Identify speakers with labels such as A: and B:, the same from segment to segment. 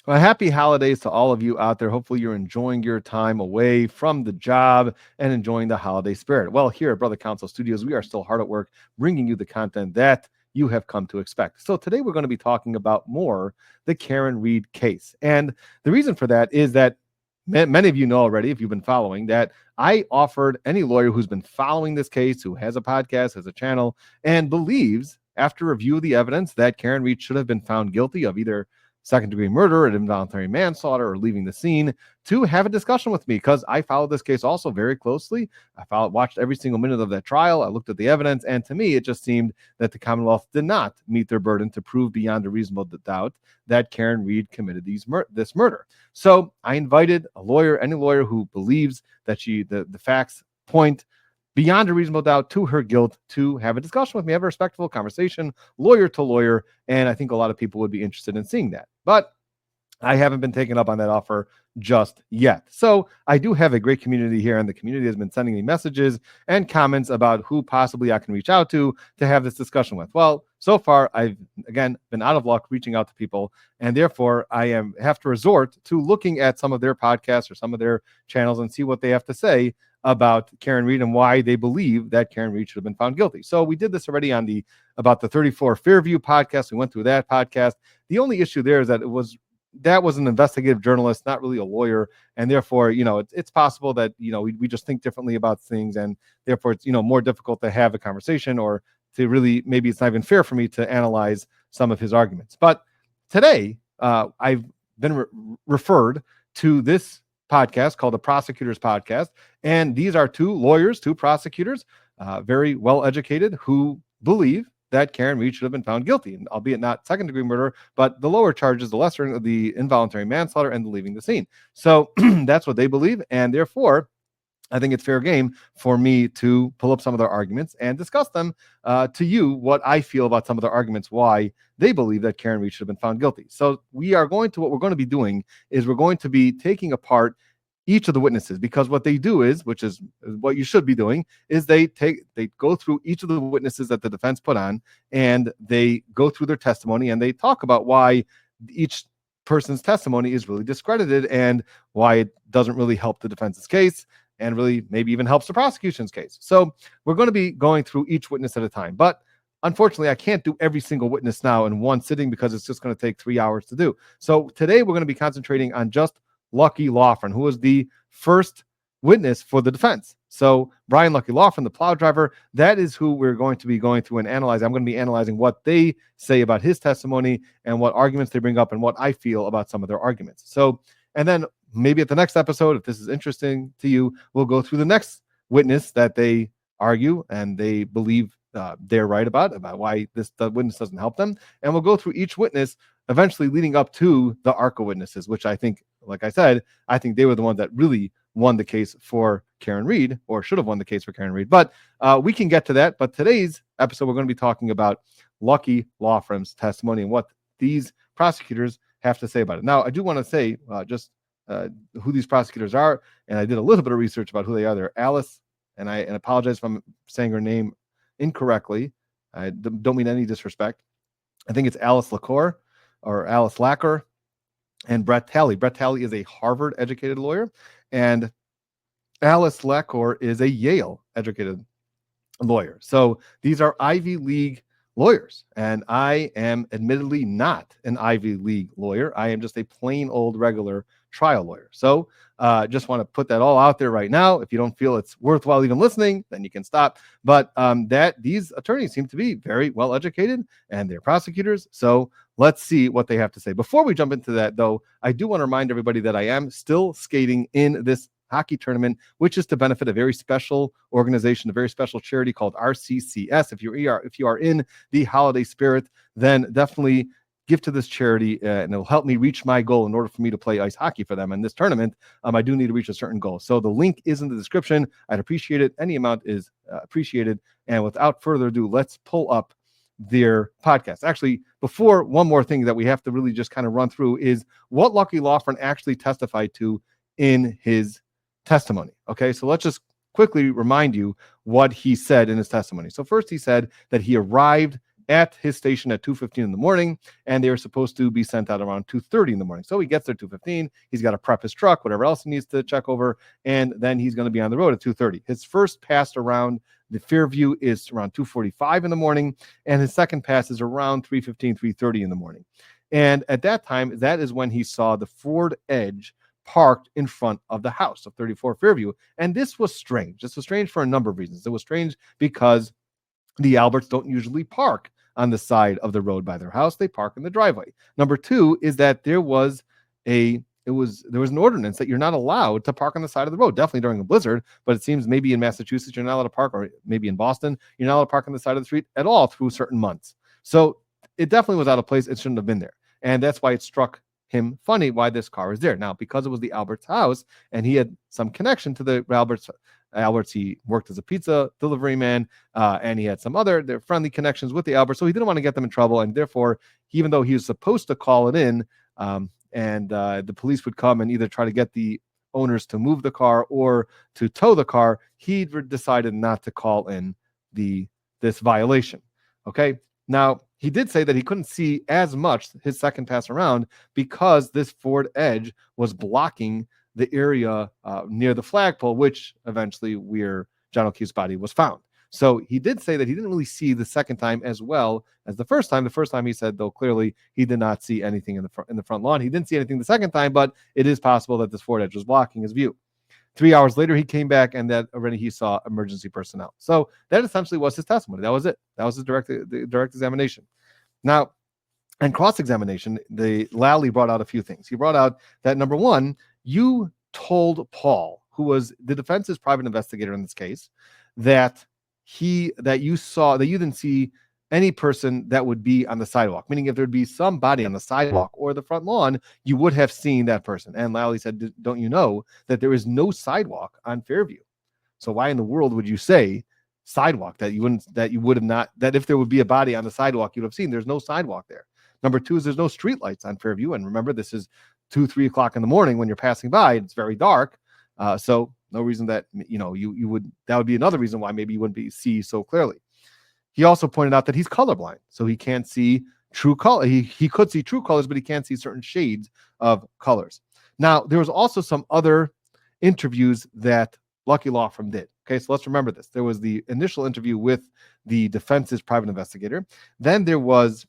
A: Well, happy holidays to all of you out there. Hopefully, you're enjoying your time away from the job and enjoying the holiday spirit. Well, here at Brother Counsel Studios, we are still hard at work bringing you the content that you have come to expect. So, today we're going to be talking about more the Karen Reed case. And the reason for that is that many of you know already, if you've been following, that I offered any lawyer who's been following this case, who has a podcast, has a channel, and believes, after review of the evidence, that Karen Reed should have been found guilty of either second-degree murder, involuntary manslaughter, or leaving the scene, to have a discussion with me, because I followed this case also very closely. Watched every single minute of that trial. I looked at the evidence, and to me, it just seemed that the Commonwealth did not meet their burden to prove beyond a reasonable doubt that Karen Reed committed this murder. So I invited a lawyer, any lawyer who believes that the facts point beyond a reasonable doubt to her guilt, to have a discussion with me, have a respectful conversation, lawyer to lawyer, and I think a lot of people would be interested in seeing that. But I haven't been taken up on that offer just yet. So I do have a great community here, and the community has been sending me messages and comments about who possibly I can reach out to have this discussion with. Well, so far, I've, again, been out of luck reaching out to people, and therefore I have to resort to looking at some of their podcasts or some of their channels and see what they have to say about Karen Reed and why they believe that Karen Reed should have been found guilty. So we did this already on about the 34 Fairview podcast. We went through that podcast. The only issue there is that that was an investigative journalist, not really a lawyer, and therefore, it's possible that we just think differently about things, and therefore it's more difficult to have a conversation, or to really, maybe it's not even fair for me to analyze some of his arguments. But today, I've been referred to this podcast called the Prosecutors podcast, and these are two lawyers, two prosecutors, very well educated, who believe that Karen Reed should have been found guilty, and albeit not second-degree murder, but the lower charges, the lesser of the involuntary manslaughter and the leaving the scene. So that's what they believe, and therefore, I think it's fair game for me to pull up some of their arguments and discuss them to you, what I feel about some of their arguments, why they believe that Karen Reed should have been found guilty. So what we're going to be doing is we're going to be taking apart each of the witnesses, because what they do is, which is what you should be doing, is they go through each of the witnesses that the defense put on, and they go through their testimony, and they talk about why each person's testimony is really discredited and why it doesn't really help the defense's case, and really maybe even helps the prosecution's case. So we're going to be going through each witness at a time, but unfortunately, I can't do every single witness now in one sitting, because it's just going to take 3 hours to do. So today we're going to be concentrating on just Lucky Lawford, who was the first witness for the defense. So Brian Lucky Lawford, the plow driver, that is who we're going to be going through and analyzing. I'm going to be analyzing what they say about his testimony and what arguments they bring up and what I feel about some of their arguments. So, and then maybe at the next episode, if this is interesting to you, we'll go through the next witness that they argue and they believe they're right about why the witness doesn't help them. And we'll go through each witness, eventually leading up to the ARCA witnesses, which I think, like I said, I think they were the ones that really won the case for Karen Reed, or should have won the case for Karen Reed. But we can get to that. But today's episode, we're going to be talking about Lucky Lawford's testimony and what these prosecutors have to say about it. Now, I do want to say just who these prosecutors are, and I did a little bit of research about who they are. They're Alice, and I apologize if I'm saying her name incorrectly. I don't mean any disrespect. I think it's Alice Lacour, or Alice Lacker, and Brett Talley. Brett Talley is a Harvard-educated lawyer, and Alice Lacour is a Yale-educated lawyer. So these are Ivy League lawyers, and I am admittedly not an Ivy League lawyer. I am just a plain old regular trial lawyer. So just want to put that all out there right now. If you don't feel it's worthwhile even listening, then you can stop. But these attorneys seem to be very well educated, and they're prosecutors. So let's see what they have to say. Before we jump into that, though, I do want to remind everybody that I am still skating in this hockey tournament, which is to benefit a very special organization, a very special charity called RCCS. If you are in the holiday spirit, then definitely give to this charity, and it'll help me reach my goal in order for me to play ice hockey for them in this tournament. I do need to reach a certain goal. So the link is in the description. I'd appreciate it. Any amount is appreciated. And without further ado, let's pull up their podcast. Actually, before, one more thing that we have to really just kind of run through is what Lucky Lawford actually testified to in his testimony. Okay, so let's just quickly remind you what he said in his testimony. So first, he said that he arrived at his station at 2:15 in the morning, and they were supposed to be sent out around 2:30 in the morning. So he gets there 2:15. He's got to prep his truck, whatever else he needs to check over, and then he's going to be on the road at 2:30. His first pass around the Fairview is around 2:45 in the morning, and his second pass is around 3:15, 3:30 in the morning. And at that time, that is when he saw the Ford Edge parked in front of the house of 34 Fairview. And this was strange. This was strange for a number of reasons. It was strange because the Alberts don't usually park on the side of the road by their house. They park in the driveway. Number two is that there was an ordinance that you're not allowed to park on the side of the road, definitely during a blizzard, but it seems maybe in Massachusetts you're not allowed to park, or maybe in Boston you're not allowed to park on the side of the street at all through certain months. So it definitely was out of place. It shouldn't have been there. And that's why it struck him funny why this car is there. Now, because it was the Alberts' house and he had some connection to the Alberts, he worked as a pizza delivery man, and he had some other friendly connections with the Alberts, so he didn't want to get them in trouble. And therefore, even though he was supposed to call it in, and the police would come and either try to get the owners to move the car or to tow the car, he decided not to call in this violation. Okay. Now, he did say that he couldn't see as much his second pass around because this Ford Edge was blocking the area near the flagpole, which eventually where John O'Keefe's body was found. So he did say that he didn't really see the second time as well as the first time. The first time he said, though, clearly he did not see anything in the front lawn. He didn't see anything the second time, but it is possible that this Ford Edge was blocking his view. 3 hours later, he came back, and that already he saw emergency personnel. So that essentially was his testimony. That was it. That was his direct examination. Now, in cross-examination, Lally brought out a few things. He brought out that, number one, you told Paul, who was the defense's private investigator in this case, that you didn't see any person that would be on the sidewalk, meaning if there'd be somebody on the sidewalk or the front lawn, you would have seen that person. And Lally said, don't you know that there is no sidewalk on Fairview? So why in the world would you say sidewalk that if there would be a body on the sidewalk, you'd have seen? There's no sidewalk there. Number two is there's no street lights on Fairview. And remember, this is 2-3 o'clock in the morning when you're passing by. It's very dark. So no reason that, that would be another reason why maybe you wouldn't see so clearly. He also pointed out that he's colorblind, so he can't see true color. He could see true colors, but he can't see certain shades of colors. Now, there was also some other interviews that Lucky Law Firm did. Okay, so let's remember this. There was the initial interview with the defense's private investigator. Then there was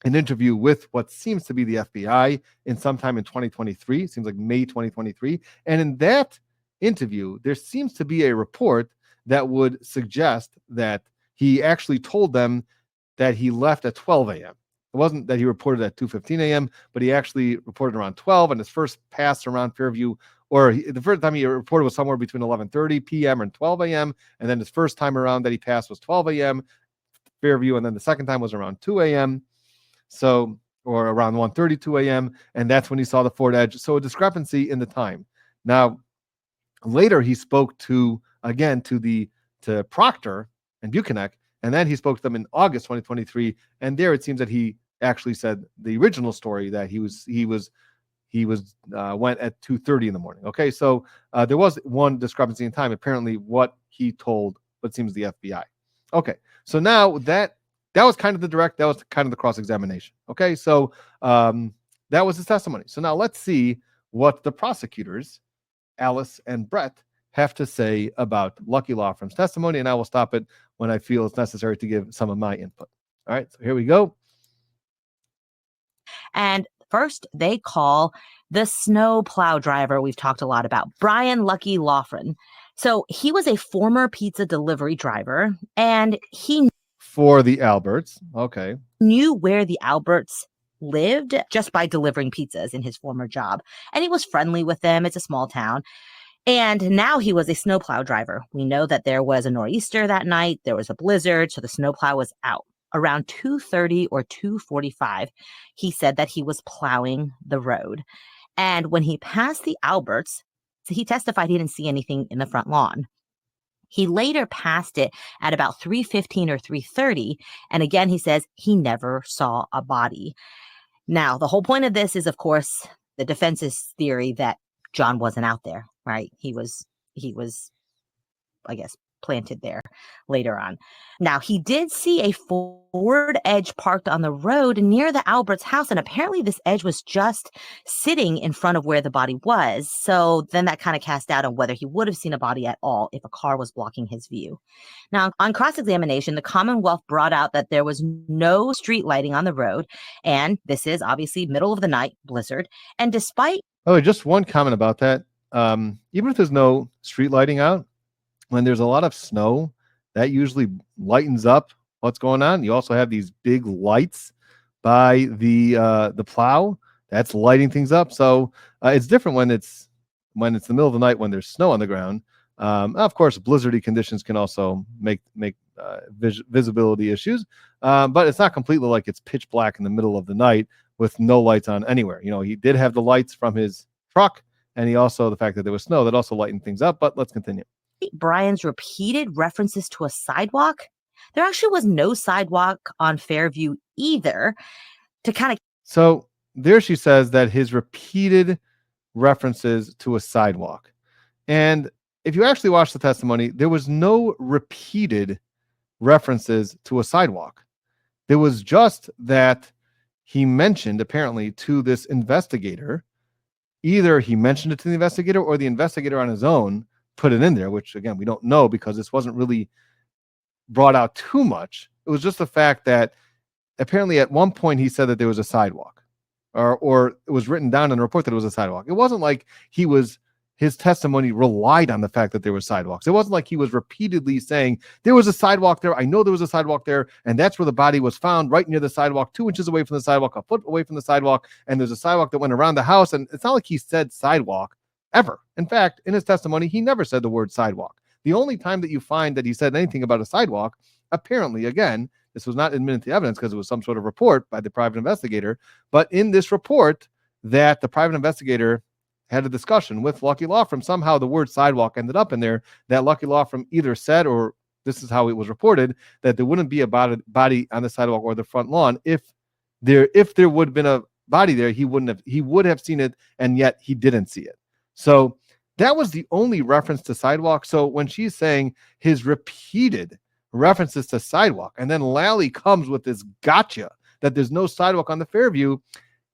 A: an interview with what seems to be the FBI sometime in 2023. It seems like May 2023. And in that interview, there seems to be a report that would suggest that he actually told them that he left at 12 a.m. It wasn't that he reported at 2:15 a.m., but he actually reported around 12, and his first pass around Fairview, the first time he reported was somewhere between 11:30 p.m. and 12 a.m., and then his first time around that he passed was 12 a.m. Fairview, and then the second time was around 2 a.m., or around 1:32 a.m., and that's when he saw the Ford Edge. So a discrepancy in the time. Now, later he spoke to Proctor and Buchanan, and then he spoke to them in August 2023, and there it seems that he actually said the original story that he went at 2:30 in the morning. Okay, so there was one discrepancy in time. Apparently, what he told what seems the FBI. Okay, so now that was kind of the cross-examination. Okay, so that was his testimony. So now let's see what the prosecutors, Alice and Brett, have to say about Lucky Law Firm's testimony, and I will stop it when I feel it's necessary to give some of my input. All right, so here we go.
B: And first, they call the snow plow driver we've talked a lot about, Brian Lucky Loughran. So he was a former pizza delivery driver, and he
A: for the Alberts. Okay.
B: Knew where the Alberts lived just by delivering pizzas in his former job. And he was friendly with them. It's a small town. And now he was a snowplow driver. We know that there was a nor'easter that night. There was a blizzard, so the snowplow was out. Around 2:30 or 2:45, he said that he was plowing the road. And when he passed the Alberts, he testified he didn't see anything in the front lawn. He later passed it at about 3:15 or 3:30. And again, he says he never saw a body. Now, the whole point of this is, of course, the defense's theory that John wasn't out there, right? He was, I guess, planted there. later on. Now, he did see a Ford Edge parked on the road near the Alberts house, and apparently this Edge was just sitting in front of where the body was. So then that kind of cast doubt on whether he would have seen a body at all if a car was blocking his view. Now, on cross-examination, the Commonwealth brought out that there was no street lighting on the road, and this is obviously middle of the night, blizzard. And despite...
A: Oh, just one comment about that. Even if there's no street lighting out, when there's a lot of snow, that usually lightens up what's going on. You also have these big lights by the plow that's lighting things up. So it's different when it's the middle of the night when there's snow on the ground. Of course, blizzardy conditions can also make visibility issues, but it's not completely like it's pitch black in the middle of the night with no lights on anywhere. You know, he did have the lights from his truck, and he also, the fact that there was snow, that also lightened things up. But let's continue.
B: Brian's repeated references to a sidewalk, there actually was no sidewalk on Fairview either.
A: So there she says that his repeated references to a sidewalk. And if you actually watch the testimony, there was no repeated references to a sidewalk. There was just that he mentioned, apparently, to this investigator. Either he mentioned it to the investigator or the investigator on his own put it in there, which, again, we don't know because this wasn't really brought out too much. It was just the fact that apparently at one point he said that there was a sidewalk, or it was written down in the report that it was a sidewalk. It wasn't like his testimony relied on the fact that there were sidewalks. It wasn't like he was repeatedly saying there was a sidewalk there. I know there was a sidewalk there, and that's where the body was found, right near the sidewalk, 2 inches away from the sidewalk, a foot away from the sidewalk, and there's a sidewalk that went around the house. And it's not like he said sidewalk ever. In fact, in his testimony, he never said the word sidewalk. The only time that you find that he said anything about a sidewalk, apparently, again, this was not admitted to evidence because it was some sort of report by the private investigator, but in this report that the private investigator had a discussion with Lucky Law Firm, somehow the word sidewalk ended up in there. That Lucky Law Firm either said, or this is how it was reported, that there wouldn't be a body on the sidewalk or the front lawn. If there would have been a body there, he would have seen it, and yet he didn't see it. So that was the only reference to sidewalk. So when she's saying his repeated references to sidewalk, and then Lally comes with this gotcha that there's no sidewalk on the Fairview,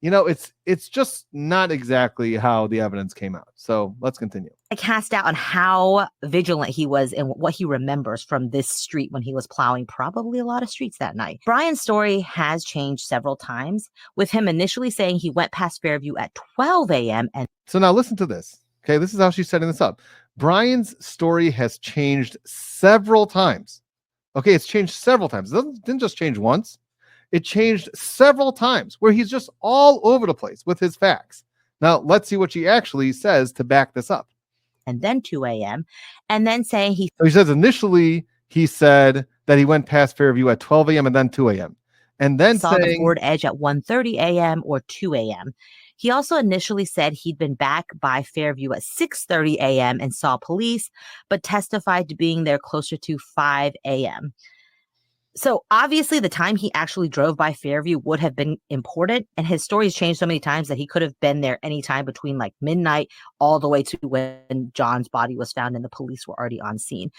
A: you know, it's just not exactly how the evidence came out. So let's continue.
B: I cast doubt on how vigilant he was and what he remembers from this street when he was plowing probably a lot of streets that night. Brian's story has changed several times, with him initially saying he went past Fairview at 12 a.m. And
A: so now listen to this. Okay, this is how she's setting this up. Brian's story has changed several times. Okay, it's changed several times. It didn't just change once. It changed several times where he's just all over the place with his facts. Now, let's see what she actually says to back this up.
B: And then 2 a.m. And then saying
A: So he says initially he said that he went past Fairview at 12 a.m. and then 2 a.m. And then
B: saw the Ford Edge at 1:30 a.m. or 2 a.m. He also initially said he'd been back by Fairview at 6:30 a.m. and saw police, but testified to being there closer to 5 a.m. So obviously the time he actually drove by Fairview would have been important, and his story's changed so many times that he could have been there anytime between like midnight all the way to when John's body was found and the police were already on scene.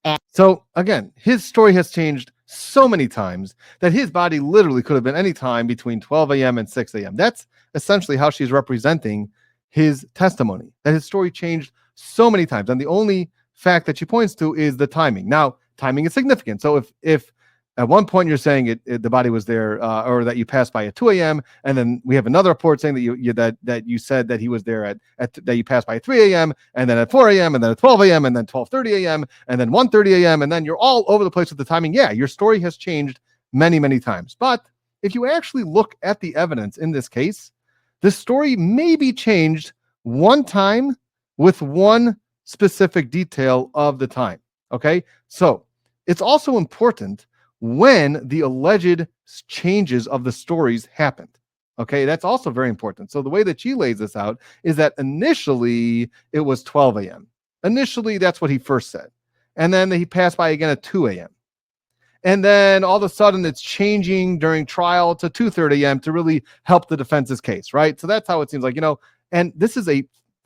B: And
A: so again, his story has changed so many times that his body literally could have been any time between 12 a.m. and 6 a.m. That's essentially how she's representing his testimony, that his story changed so many times. And the only fact that she points to is the timing. Now, timing is significant. So if at one point you're saying the body was there, or that you passed by at 2 a.m., and then we have another report saying that you said that he was there at that you passed by at 3 a.m., and then at 4 a.m., and then at 12 a.m., and then 12:30 a.m., and then 1:30 a.m., and then you're all over the place with the timing. Yeah, your story has changed many, many times. But if you actually look at the evidence in this case, the story may be changed one time with one specific detail of the time. Okay, so it's also important when the alleged changes of the stories happened. Okay, that's also very important. So the way that she lays this out is that initially it was 12 a.m. Initially, that's what he first said. And then he passed by again at 2 a.m. And then all of a sudden it's changing during trial to 2:30 a.m. to really help the defense's case, right? So that's how it seems like, and this is a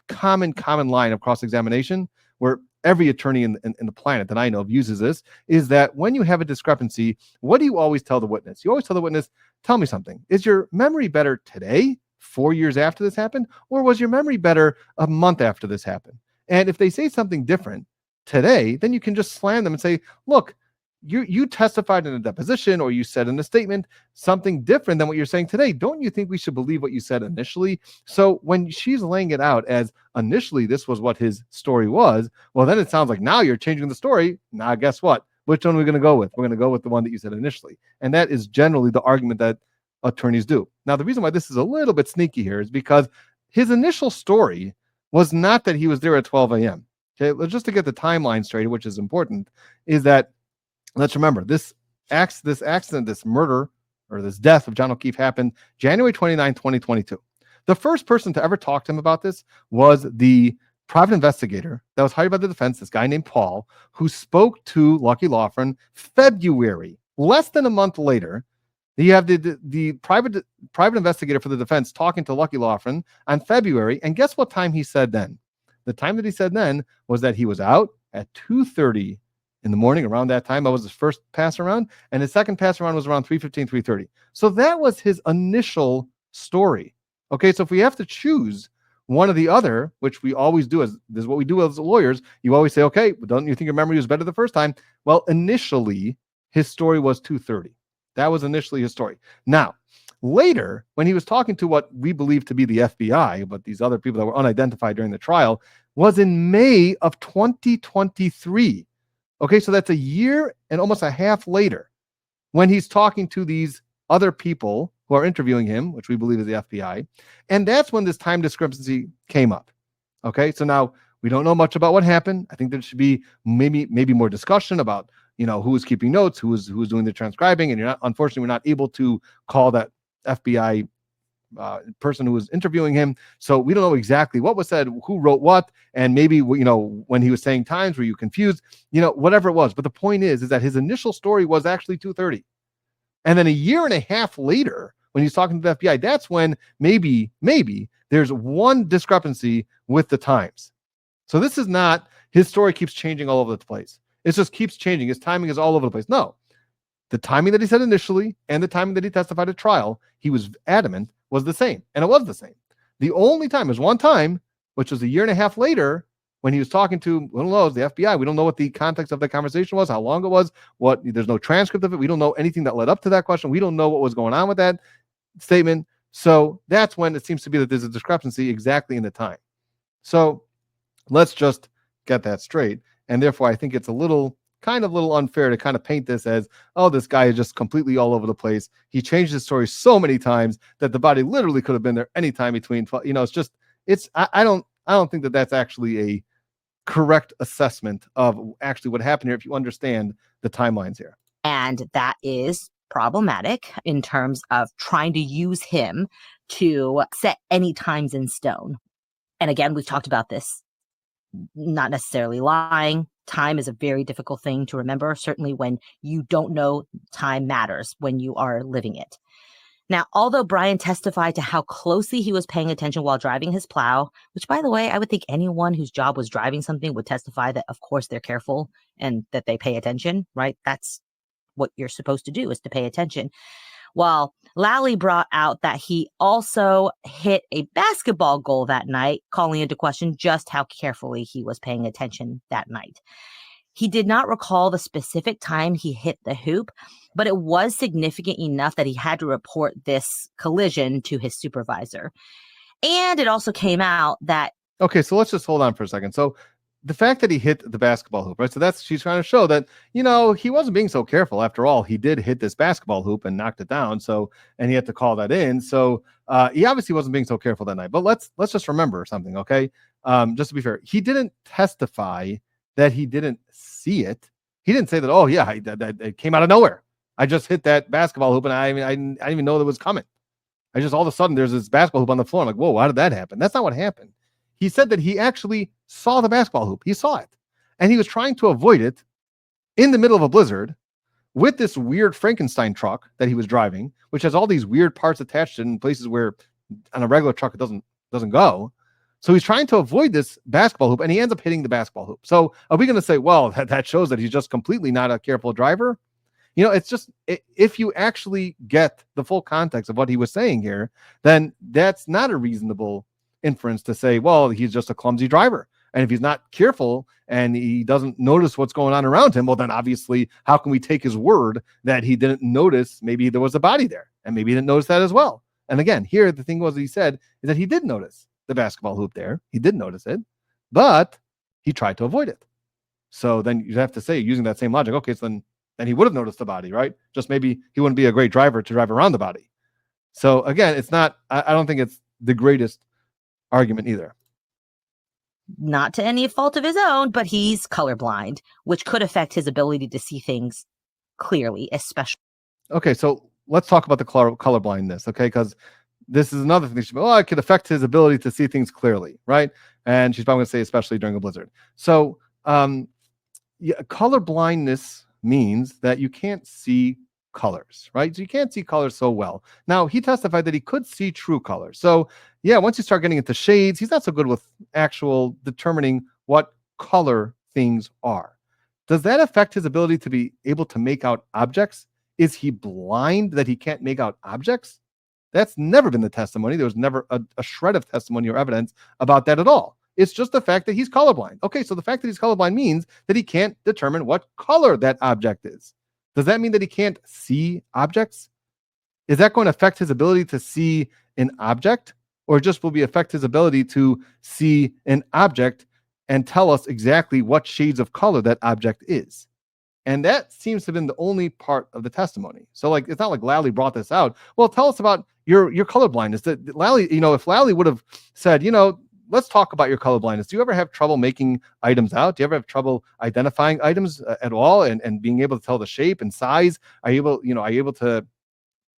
A: common line of cross-examination where every attorney in the planet that I know of uses this, is that when you have a discrepancy, what do you always tell the witness? You always tell the witness, tell me something. Is your memory better today, 4 years after this happened, or was your memory better a month after this happened? And if they say something different today, then you can just slam them and say, look, you testified in a deposition, or you said in a statement something different than what you're saying today. Don't you think we should believe what you said initially? So when she's laying it out as initially this was what his story was, well, then it sounds like now you're changing the story. Now, guess what? Which one are we going to go with? We're going to go with the one that you said initially. And that is generally the argument that attorneys do. Now, the reason why this is a little bit sneaky here is because his initial story was not that he was there at 12 a.m. Okay, just to get the timeline straight, which is important, is that let's remember this accident, this murder, or this death of John O'Keefe happened January 29, 2022. The first person to ever talk to him about this was the private investigator that was hired by the defense, this guy named Paul, who spoke to Lucky Loughran February. Less than a month later, you have the private investigator for the defense talking to Lucky Loughran on February, and guess what time he said then? The time that he said then was that he was out at 2:30 in the morning. Around that time, that was his first pass around, and his second pass around was around 3:15, 3:30. So that was his initial story. Okay, so if we have to choose one or the other, which we always do, this is what we do as lawyers, you always say, okay, don't you think your memory was better the first time? Well, initially, his story was 2:30. That was initially his story. Now, later, when he was talking to what we believe to be the FBI, but these other people that were unidentified during the trial, was in May of 2023. Okay, so that's a year and almost a half later when he's talking to these other people who are interviewing him, which we believe is the FBI. And that's when this time discrepancy came up. Okay, so now we don't know much about what happened. I think there should be maybe more discussion about, who was keeping notes, who was doing the transcribing, and unfortunately, we're not able to call that FBI person who was interviewing him. So we don't know exactly what was said, who wrote what, and maybe, when he was saying times, were you confused, whatever it was. But the point is that his initial story was actually 2:30. And then a year and a half later, when he's talking to the FBI, that's when maybe there's one discrepancy with the times. So this is not, his story keeps changing all over the place. It just keeps changing. His timing is all over the place. No, the timing that he said initially and the timing that he testified at trial, he was adamant was the same. And it was the same. The only time was one time, which was a year and a half later, when he was talking to, who knows, the FBI. We don't know what the context of the conversation was, how long it was, there's no transcript of it. We don't know anything that led up to that question. We don't know what was going on with that statement. So that's when it seems to be that there's a discrepancy exactly in the time. So let's just get that straight. And therefore, I think it's a little unfair to kind of paint this as, oh, this guy is just completely all over the place. He changed his story so many times that the body literally could have been there anytime between 12. I don't think that that's actually a correct assessment of actually what happened here if you understand the timelines here.
B: And that is problematic in terms of trying to use him to set any times in stone. And again, we've talked about this, not necessarily lying. Time is a very difficult thing to remember, certainly when you don't know time matters when you are living it. Now, although Brian testified to how closely he was paying attention while driving his plow, which, by the way, I would think anyone whose job was driving something would testify that, of course, they're careful and that they pay attention, right? That's what you're supposed to do, is to pay attention. Well, Lally brought out that he also hit a basketball goal that night, calling into question just how carefully he was paying attention that night. He did not recall the specific time he hit the hoop, but it was significant enough that he had to report this collision to his supervisor. And it also came out that...
A: Okay, so let's just hold on for a second. So the fact that he hit the basketball hoop, right? So she's trying to show that, he wasn't being so careful. After all, he did hit this basketball hoop and knocked it down. So, and he had to call that in. So he obviously wasn't being so careful that night. But let's just remember something, okay? Just to be fair, he didn't testify that he didn't see it. He didn't say that, oh yeah, it came out of nowhere. I just hit that basketball hoop and I didn't even know that was coming. I just, all of a sudden there's this basketball hoop on the floor. I'm like, whoa, how did that happen? That's not what happened. He said that he actually saw the basketball hoop. He saw it. And he was trying to avoid it in the middle of a blizzard with this weird Frankenstein truck that he was driving, which has all these weird parts attached in places where on a regular truck it doesn't go. So he's trying to avoid this basketball hoop, and he ends up hitting the basketball hoop. So are we going to say, well, that shows that he's just completely not a careful driver? It's just, if you actually get the full context of what he was saying here, then that's not a reasonable inference to say, well, he's just a clumsy driver. And if he's not careful and he doesn't notice what's going on around him, well, then obviously, how can we take his word that he didn't notice maybe there was a body there? And maybe he didn't notice that as well. And again, here, the thing was, he said is that he did notice the basketball hoop there. He did notice it, but he tried to avoid it. So then you have to say, using that same logic, okay, so then he would have noticed the body, right? Just maybe he wouldn't be a great driver to drive around the body. So again, it's not, I don't think it's the greatest argument either.
B: Not to any fault of his own, but he's colorblind, which could affect his ability to see things clearly, especially.
A: Okay, so let's talk about the colorblindness, okay? Because this is another thing. Well, it could affect his ability to see things clearly, right? And she's probably going to say, especially during a blizzard. So, color blindness means that you can't see colors, right? So you can't see colors so well. Now, he testified that he could see true colors. So, yeah, once you start getting into shades, he's not so good with actual determining what color things are. Does that affect his ability to be able to make out objects? Is he blind that he can't make out objects? That's never been the testimony. There was never a shred of testimony or evidence about that at all. It's just the fact that he's colorblind. Okay, so the fact that he's colorblind means that he can't determine what color that object is. Does that mean that he can't see objects? Is that going to affect his ability to see an object? Or just will be affect his ability to see an object and tell us exactly what shades of color that object is? And that seems to have been the only part of the testimony. So, like, it's not like Lally brought this out. Well, tell us about your colorblindness. That Lally, if Lally would have said, let's talk about your colorblindness. Do you ever have trouble making items out? Do you ever have trouble identifying items at all and being able to tell the shape and size? Are you able to,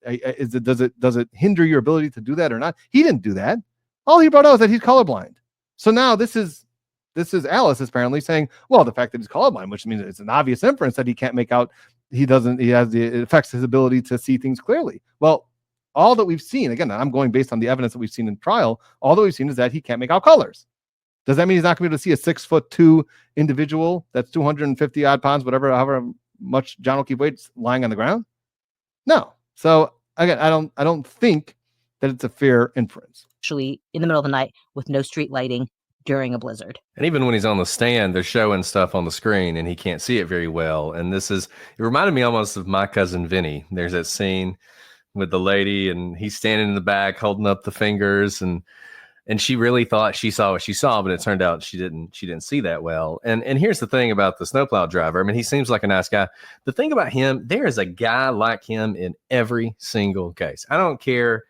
A: does it hinder your ability to do that or not? He didn't do that. All he brought out was that he's colorblind. So now this is Alice apparently saying, well, the fact that he's colorblind, which means it's an obvious inference that he can't make out, it affects his ability to see things clearly. Well, all that we've seen, again, I'm going based on the evidence that we've seen in trial, all that we've seen is that he can't make out colors. Does that mean he's not going to be able to see a 6'2" individual that's 250 odd pounds, however much John O'Keefe weighs, lying on the ground? No. So again, I don't think that it's a fair inference.
B: Actually, in the middle of the night with no street lighting during a blizzard.
C: And even when he's on the stand, they're showing stuff on the screen and he can't see it very well. And it reminded me almost of My Cousin Vinny. There's that scene with the lady and he's standing in the back holding up the fingers and she really thought she saw what she saw, but it turned out she didn't see that well. And here's the thing about the snowplow driver. I mean, he seems like a nice guy. The thing about him, there is a guy like him in every single case. I don't care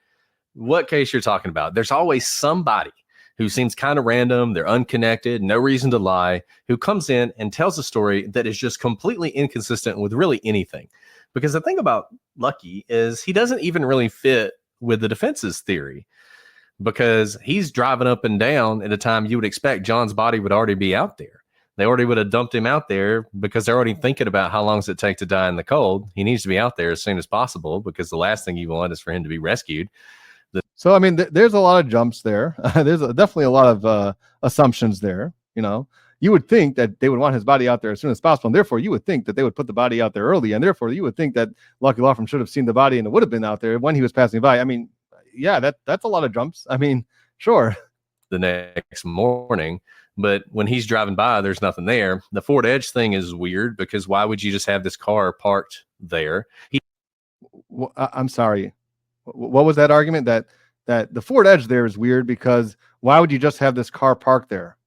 C: what case you're talking about. There's always somebody who seems kind of random, they're unconnected, no reason to lie, who comes in and tells a story that is just completely inconsistent with really anything. Because the thing about Lucky is he doesn't even really fit with the defense's theory, because he's driving up and down at a time you would expect John's body would already be out there. They already would have dumped him out there because they're already thinking about how long does it take to die in the cold. He needs to be out there as soon as possible because the last thing you want is for him to be rescued.
A: So, I mean, there's a lot of jumps there. There's definitely a lot of assumptions there. You would think that they would want his body out there as soon as possible. And therefore, you would think that they would put the body out there early. And therefore, you would think that Lucky Law Firm should have seen the body and it would have been out there when he was passing by. I mean, yeah, that's a lot of jumps. I mean, sure.
C: The next morning, but when he's driving by, there's nothing there. The Ford Edge thing is weird because why would you just have this car parked there?
A: I'm sorry. What was that argument? That the Ford Edge there is weird because why would you just have this car parked there?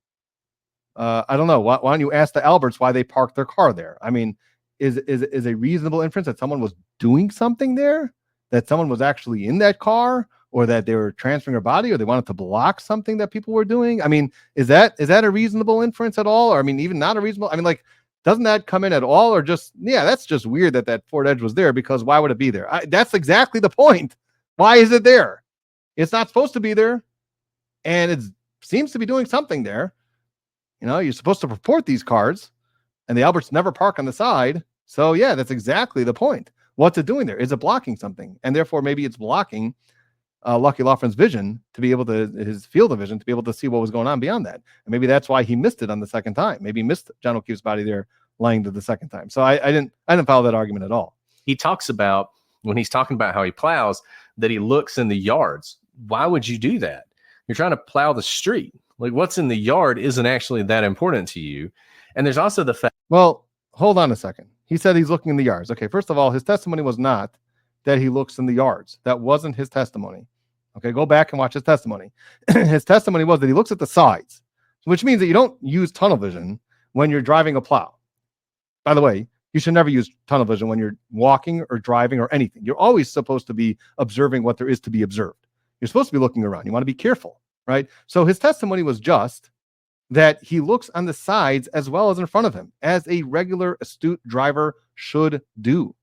A: I don't know. Why don't you ask the Alberts why they parked their car there? I mean, is a reasonable inference that someone was doing something there, that someone was actually in that car, or that they were transferring a body, or they wanted to block something that people were doing? I mean, is that a reasonable inference at all? Or I mean, even not a reasonable? I mean, like, doesn't that come in at all? Or just, yeah, that's just weird that Ford Edge was there, because why would it be there? That's exactly the point. Why is it there? It's not supposed to be there, and it seems to be doing something there. You're supposed to report these cars, and the Alberts never park on the side. So yeah, that's exactly the point. What's it doing there? Is it blocking something? And therefore, maybe it's blocking Lucky Loughran's vision to be able to, his field of vision to be able to see what was going on beyond that. And maybe that's why he missed it on the second time. Maybe he missed John O'Keefe's body there lying to the second time. So I didn't follow that argument at all.
C: He talks about, when he's talking about how he plows, that he looks in the yards. Why would you do that? You're trying to plow the street. Like, what's in the yard isn't actually that important to you. And there's also the fact.
A: Well, hold on a second. He said he's looking in the yards. Okay, first of all, his testimony was not that he looks in the yards. That wasn't his testimony. Okay, go back and watch his testimony. His testimony was that he looks at the sides, which means that you don't use tunnel vision when you're driving a plow. By the way, you should never use tunnel vision when you're walking or driving or anything. You're always supposed to be observing what there is to be observed. You're supposed to be looking around. You want to be careful, right? So his testimony was just that he looks on the sides as well as in front of him, as a regular astute driver should do.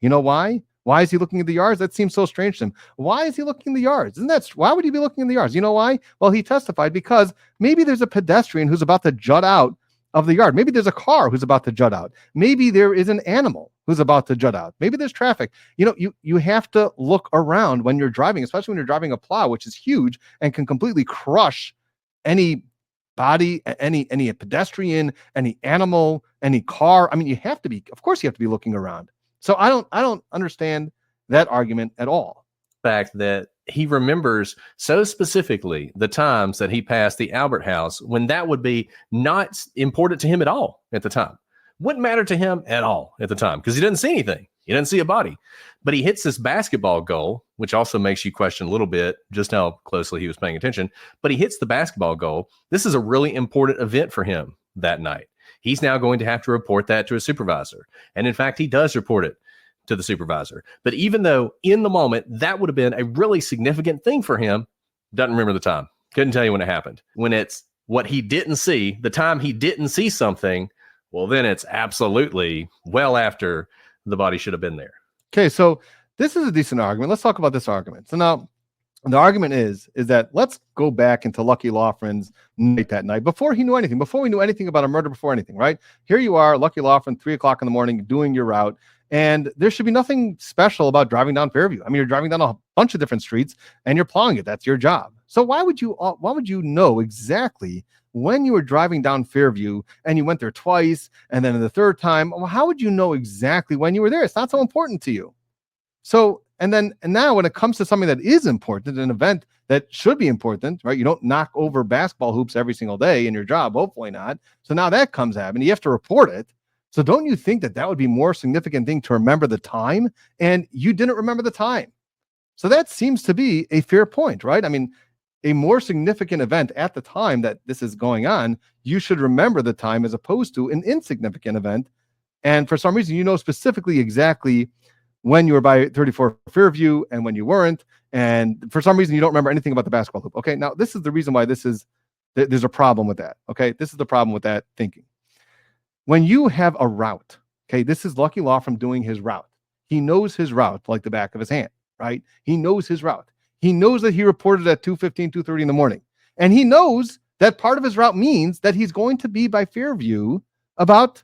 A: You know why? Why is he looking at the yards? That seems so strange to him. Why is he looking in the yards? Why would he be looking in the yards? You know why? Well, he testified because maybe there's a pedestrian who's about to jut out of the yard. Maybe there's a car who's about to jut out. Maybe there is an animal who's about to jut out. Maybe there's traffic. You know, you have to look around when you're driving, especially when you're driving a plow, which is huge and can completely crush any body, any pedestrian, any animal, any car. I mean, of course you have to be looking around. So I don't understand that argument at all.
C: Fact that he remembers so specifically the times that he passed the Albert House when that would be not important to him at all at the time. Wouldn't matter to him at all at the time because he doesn't see anything. He doesn't see a body. But he hits this basketball goal, which also makes you question a little bit just how closely he was paying attention. But he hits the basketball goal. This is a really important event for him that night. He's now going to have to report that to a supervisor. And in fact, he does report it to the supervisor. But even though in the moment that would have been a really significant thing for him, doesn't remember the time. Couldn't tell you when it happened. When it's what he didn't see, the time he didn't see something, well, then it's absolutely well after the body should have been there.
A: Okay, so this is a decent argument. Let's talk about this argument. So now the argument is that let's go back into Lucky Loughran's night that night before he knew anything, before we knew anything about a murder, before anything, right? Here you are, Lucky Loughran, 3:00 in the morning, doing your route. And there should be nothing special about driving down Fairview. I mean, you're driving down a bunch of different streets and you're plowing it. That's your job. So why would you know exactly when you were driving down Fairview and you went there twice and then the third time? Well, how would you know exactly when you were there? It's not so important to you. So, and now when it comes to something that is important, an event that should be important, right? You don't knock over basketball hoops every single day in your job, hopefully not. So now that comes up and you have to report it. So don't you think that would be more significant thing to remember the time? And you didn't remember the time. So that seems to be a fair point, right? I mean, a more significant event at the time that this is going on, you should remember the time as opposed to an insignificant event. And for some reason, you know specifically exactly when you were by 34 Fairview and when you weren't. And for some reason, you don't remember anything about the basketball hoop. Okay, now this is the reason why there's a problem with that. Okay, this is the problem with that thinking. When you have a route, okay, this is Lucky Loughran doing his route. He knows his route like the back of his hand, right? He knows his route. He knows that he reported at 2:15, 2:30 in the morning. And he knows that part of his route means that he's going to be by Fairview about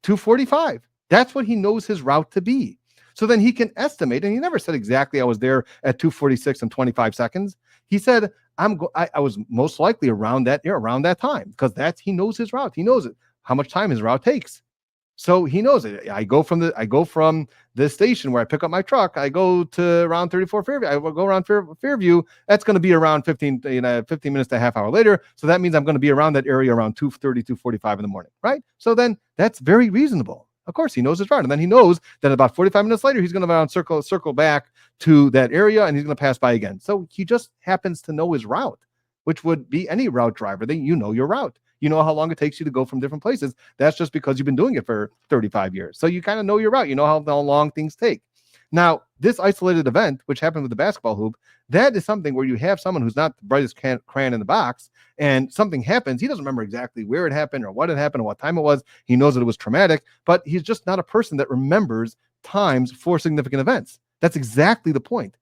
A: 2:45. That's what he knows his route to be. So then he can estimate, and he never said exactly I was there at 2:46 and 25 seconds. He said I was most likely around that time because he knows his route. He knows it. How much time his route takes. So he knows it. I go from the station where I pick up my truck. I go to around 34 Fairview. I will go around Fairview. That's going to be around 15 minutes to a half hour later. So that means I'm going to be around that area around 2:30, 2:45 in the morning, right? So then that's very reasonable. Of course, he knows his route. And then he knows that about 45 minutes later, he's going to circle back to that area and he's going to pass by again. So he just happens to know his route, which would be any route driver. Then you know your route. You know how long it takes you to go from different places. That's just because you've been doing it for 35 years. So you kind of know your route. You know how long things take. Now, this isolated event, which happened with the basketball hoop, that is something where you have someone who's not the brightest crayon in the box, and something happens. He doesn't remember exactly where it happened or what had happened or what time it was. He knows that it was traumatic, but he's just not a person that remembers times for significant events. That's exactly the point.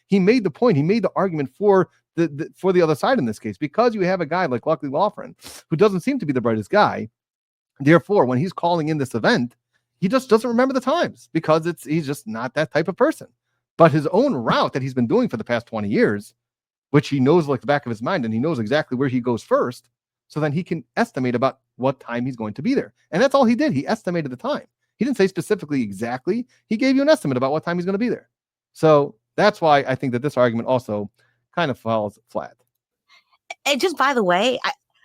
A: He made the point. He made the argument for the other side in this case, because you have a guy like Lucky Loughran who doesn't seem to be the brightest guy. Therefore, when he's calling in this event, he just doesn't remember the times because he's just not that type of person. but his own route that he's been doing for the past 20 years, which he knows like the back of his mind, and he knows exactly where he goes first. So then he can estimate about what time he's going to be there. And that's all he did. He estimated the time. He didn't say specifically exactly. He gave you an estimate about what time he's going to be there. So that's why I think that this argument also kind of falls flat.
B: And just by the way,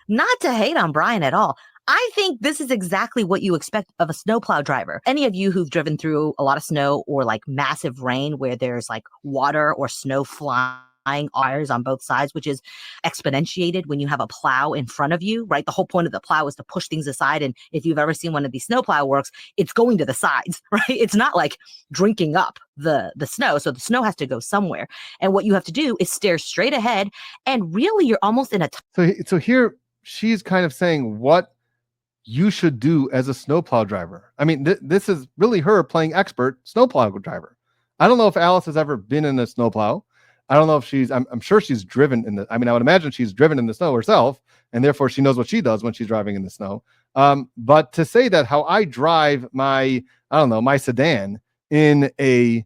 B: not to hate on Brian at all, I think this is exactly what you expect of a snowplow driver. Any of you who've driven through a lot of snow or like massive rain where there's like water or snow flying tires on both sides, which is exponentiated when you have a plow in front of you, right? The whole point of the plow is to push things aside. And if you've ever seen one of these snowplow works, it's going to the sides, right? It's not like drinking up the snow. So the snow has to go somewhere. And what you have to do is stare straight ahead. And really, you're almost in a...
A: So here she's kind of saying what you should do as a snowplow driver. I mean, this is really her playing expert snowplow driver. I don't know if Alice has ever been in a snowplow. I don't know if I'm sure she's driven in I would imagine she's driven in the snow herself, and therefore she knows what she does when she's driving in the snow. But to say that how I drive my sedan in a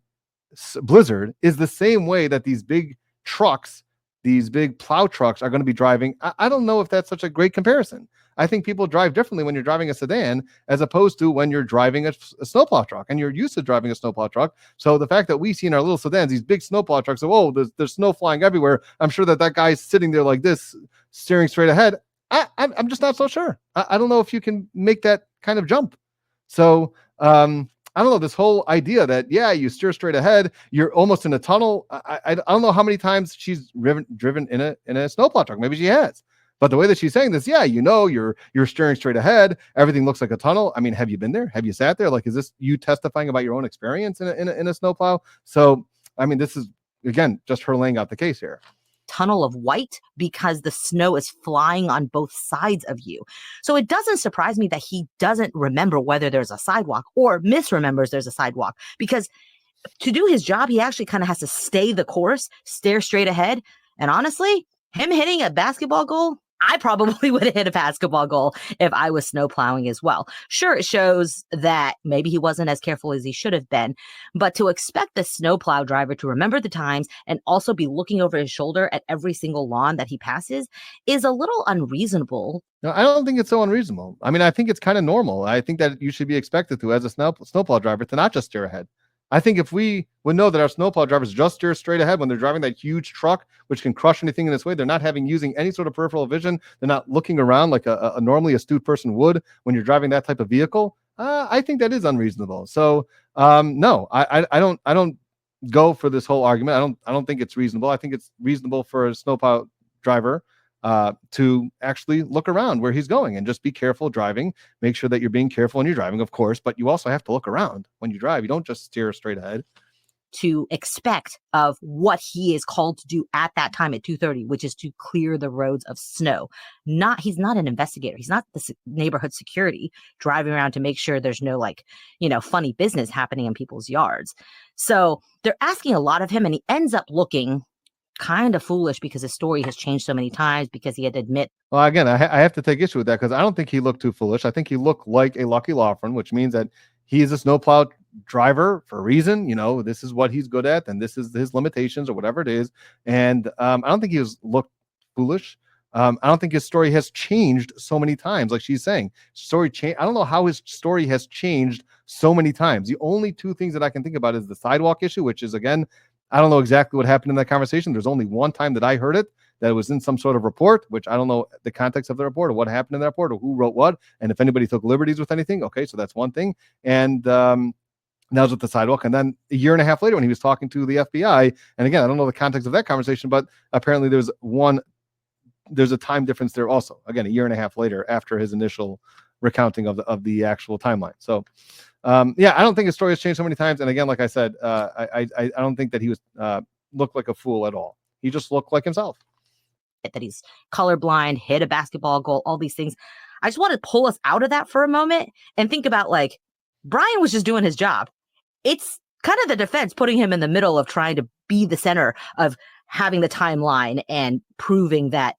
A: blizzard is the same way that these big trucks, these big plow trucks are going to be driving, I don't know if that's such a great comparison. I think people drive differently when you're driving a sedan as opposed to when you're driving a snowplow truck, and you're used to driving a snowplow truck. So the fact that we see in our little sedans, these big snowplow trucks, there's snow flying everywhere. I'm sure that guy's sitting there like this, staring straight ahead. I'm just not so sure. I don't know if you can make that kind of jump. So I don't know, this whole idea that, you steer straight ahead, you're almost in a tunnel. I don't know how many times she's driven in a snowplow truck. Maybe she has. But the way that she's saying this, you're steering straight ahead. Everything looks like a tunnel. I mean, have you been there? Have you sat there? Like, is this you testifying about your own experience in a snowplow? So, I mean, this is, again, just her laying out the case here.
B: Tunnel of white because the snow is flying on both sides of you. So it doesn't surprise me that he doesn't remember whether there's a sidewalk or misremembers there's a sidewalk, because to do his job, he actually kind of has to stay the course, stare straight ahead. And honestly, him hitting a basketball goal, I probably would have hit a basketball goal if I was snow plowing as well. Sure, it shows that maybe he wasn't as careful as he should have been, but to expect the snowplow driver to remember the times and also be looking over his shoulder at every single lawn that he passes is a little unreasonable.
A: No, I don't think it's so unreasonable. I mean, I think it's kind of normal. I think that you should be expected to, as a snowplow driver, to not just steer ahead. I think if we would know that our snowplow drivers just steer straight ahead when they're driving that huge truck, which can crush anything in its way, they're not using any sort of peripheral vision. They're not looking around like a normally astute person would when you're driving that type of vehicle. I think that is unreasonable. So no, I don't go for this whole argument. I don't think it's reasonable. I think it's reasonable for a snowplow driver to actually look around where he's going and just be careful driving. Make sure that you're being careful when you're driving, of course, but you also have to look around when you drive. You don't just steer straight ahead.
B: To expect of what he is called to do at that time at 2:30, which is to clear the roads of snow. He's not an investigator. He's not the neighborhood security driving around to make sure there's no funny business happening in people's yards. So they're asking a lot of him, and he ends up looking kind of foolish because his story has changed so many times, because he had to admit.
A: Well, again, I have to take issue with that, because I don't think he looked too foolish. I think he looked like a Lucky Laughlin, which means that he is a snowplow driver for a reason. This is what he's good at, and this is his limitations or whatever it is. And I don't think he looked foolish. I don't think his story has changed so many times, like she's saying. I don't know how his story has changed so many times. The only two things that I can think about is the sidewalk issue, which is, again, I don't know exactly what happened in that conversation. There's only one time that I heard it, that it was in some sort of report, which I don't know the context of the report or what happened in that report or who wrote what, and if anybody took liberties with anything. Okay, so that's one thing. And that was with the sidewalk. And then a year and a half later, when he was talking to the FBI, and again, I don't know the context of that conversation, but apparently there's a time difference there also. Again, a year and a half later after his initial recounting of the actual timeline. So I don't think his story has changed so many times. And again, like I said, I don't think that he was looked like a fool at all. He just looked like himself.
B: That he's colorblind, hit a basketball goal, all these things. I just want to pull us out of that for a moment and think about, Brian was just doing his job. It's kind of the defense putting him in the middle of trying to be the center of having the timeline and proving that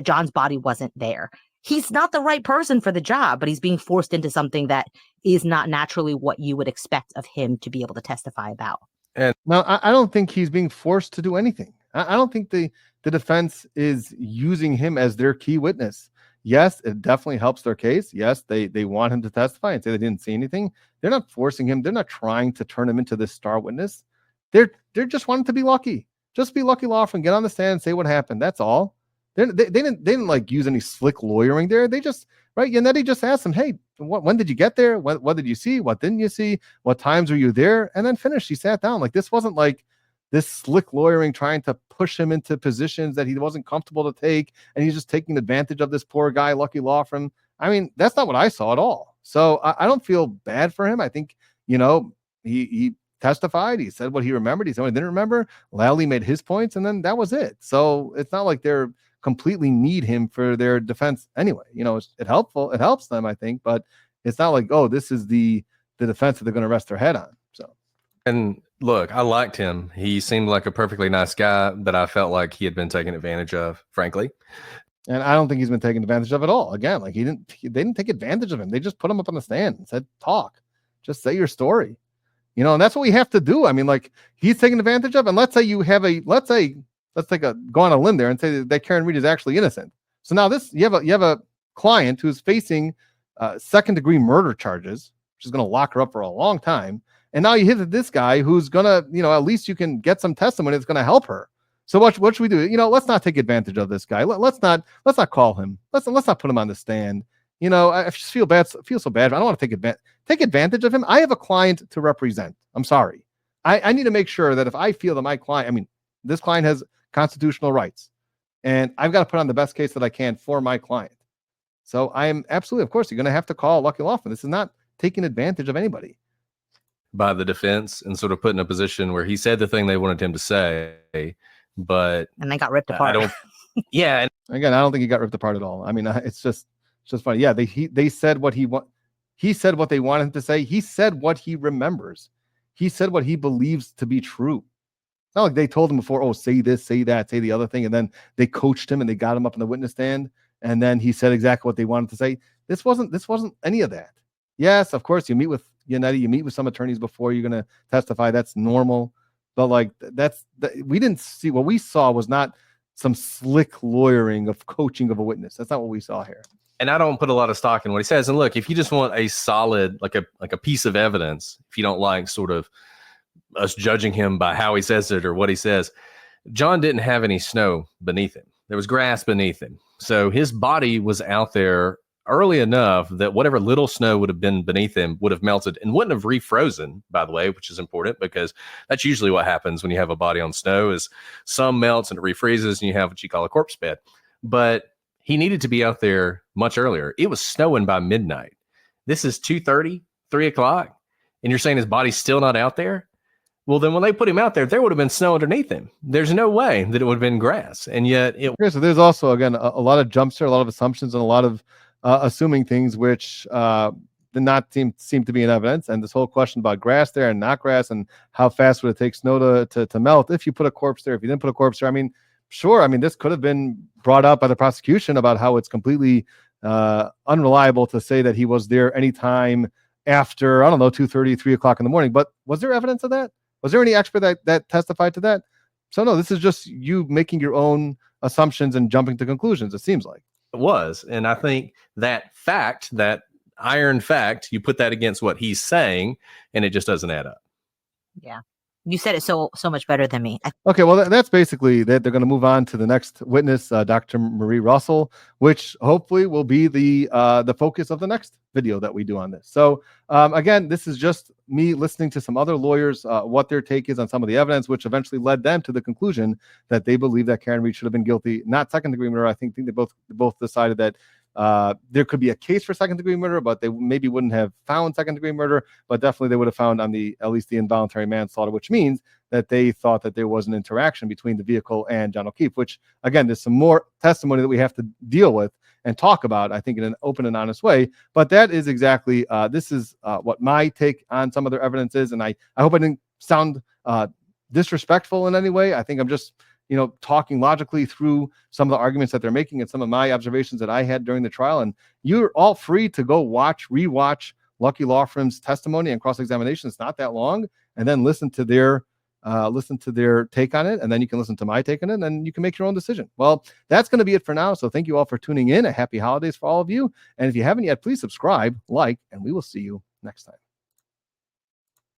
B: John's body wasn't there. He's not the right person for the job, but he's being forced into something that is not naturally what you would expect of him to be able to testify about.
A: Now, I don't think he's being forced to do anything. I don't think the defense is using him as their key witness. Yes, it definitely helps their case. Yes, they want him to testify and say they didn't see anything. They're not forcing him. They're not trying to turn him into this star witness. They're just wanting to be lucky. Just be lucky law firm, get on the stand and say what happened. That's all. They didn't like use any slick lawyering there. They just right. Yannetti just asked him, hey, when did you get there? What did you see? What didn't you see? What times were you there? And then finished. He sat down. Like this wasn't like this slick lawyering trying to push him into positions that he wasn't comfortable to take. And he's just taking advantage of this poor guy, Lucky Law Firm. I mean, that's not what I saw at all. So I don't feel bad for him. I think, he testified. He said what he remembered. He said what he didn't remember. Lally made his points, and then that was it. So it's not like they're completely need him for their defense anyway. It helps them, I think, but it's not like, oh, this is the defense that they're going to rest their head on. So,
C: and look, I liked him. He seemed like a perfectly nice guy, but I felt like he had been taken advantage of, frankly.
A: And I don't think he's been taken advantage of at all. Again, like they didn't take advantage of him. They just put him up on the stand and said, talk, just say your story, and that's what we have to do. I mean, like he's taken advantage of, and let's say let's go on a limb there and say that Karen Reed is actually innocent. So now you have a client who's facing second degree murder charges, which is going to lock her up for a long time. And now you hit this guy who's going to, at least you can get some testimony that's going to help her. So what should we do? Let's not take advantage of this guy. Let's not call him. Let's not put him on the stand. I just feel so bad. I don't want to take advantage of him. I have a client to represent. I'm sorry. I need to make sure that if I feel that my client, this client has constitutional rights, and I've got to put on the best case that I can for my client. So I am absolutely, of course, you're going to have to call Lucky Law Firm. This is not taking advantage of anybody.
C: By the defense and sort of put in a position where he said the thing they wanted him to say, and
B: they got ripped apart.
C: Yeah.
A: Again, I don't think he got ripped apart at all. I mean, it's just funny. Yeah, they said what he said what they wanted him to say. He said what he remembers. He said what he believes to be true. It's not like they told him before, oh, say this, say that, say the other thing, and then they coached him and they got him up in the witness stand, and then he said exactly what they wanted to say. This wasn't any of that. Yes, of course, you meet with Yannetti, you meet with some attorneys before you're going to testify. That's normal. But like we didn't see, what we saw was not some slick lawyering of coaching of a witness. That's not what we saw here.
C: And I don't put a lot of stock in what he says. And look, if you just want a solid, like a piece of evidence, if you don't like sort of us judging him by how he says it or what he says, John didn't have any snow beneath him. There was grass beneath him. So his body was out there early enough that whatever little snow would have been beneath him would have melted and wouldn't have refrozen, by the way, which is important because that's usually what happens when you have a body on snow is some melts and it refreezes and you have what you call a corpse bed. But he needed to be out there much earlier. It was snowing by midnight. This is 2:30, 3 o'clock, and you're saying his body's still not out there? Well, then when they put him out there would have been snow underneath him. There's no way that it would have been grass. And yet
A: so there's also, again, a lot of jumps here, a lot of assumptions, and a lot of assuming things which did not seem to be in evidence. And this whole question about grass there and not grass and how fast would it take snow to melt if you put a corpse there, if you didn't put a corpse there. I mean, sure. I mean, this could have been brought up by the prosecution about how it's completely unreliable to say that he was there anytime after, 2:30, 3 o'clock in the morning. But was there evidence of that? Was there any expert that testified to that? So no, this is just you making your own assumptions and jumping to conclusions, it seems like.
C: It was. And I think that fact, that iron fact, you put that against what he's saying, and it just doesn't add up.
B: Yeah. You said it so much better than me.
A: Okay, well, that's basically that. They're going to move on to the next witness, Dr. Marie Russell, which hopefully will be the focus of the next video that we do on this. So again, this is just me listening to some other lawyers, what their take is on some of the evidence, which eventually led them to the conclusion that they believe that Karen Reed should have been guilty, not second degree murder. I think they both decided that there could be a case for second degree murder, but they maybe wouldn't have found second degree murder, but definitely they would have found on at least the involuntary manslaughter, which means that they thought that there was an interaction between the vehicle and John O'Keefe, which again, there's some more testimony that we have to deal with and talk about, I think, in an open and honest way. But that is exactly, this is what my take on some of their evidence is. And I hope I didn't sound disrespectful in any way. I think I'm just, talking logically through some of the arguments that they're making and some of my observations that I had during the trial. And you're all free to go rewatch Lucky Law Firm's testimony and cross-examination. It's not that long. And then listen to their listen to their take on it, and then you can listen to my take on it, and then you can make your own decision. Well, that's going to be it for now. So thank you all for tuning in. A happy holidays for all of you. And if you haven't yet, please subscribe, like, and we will see you next time.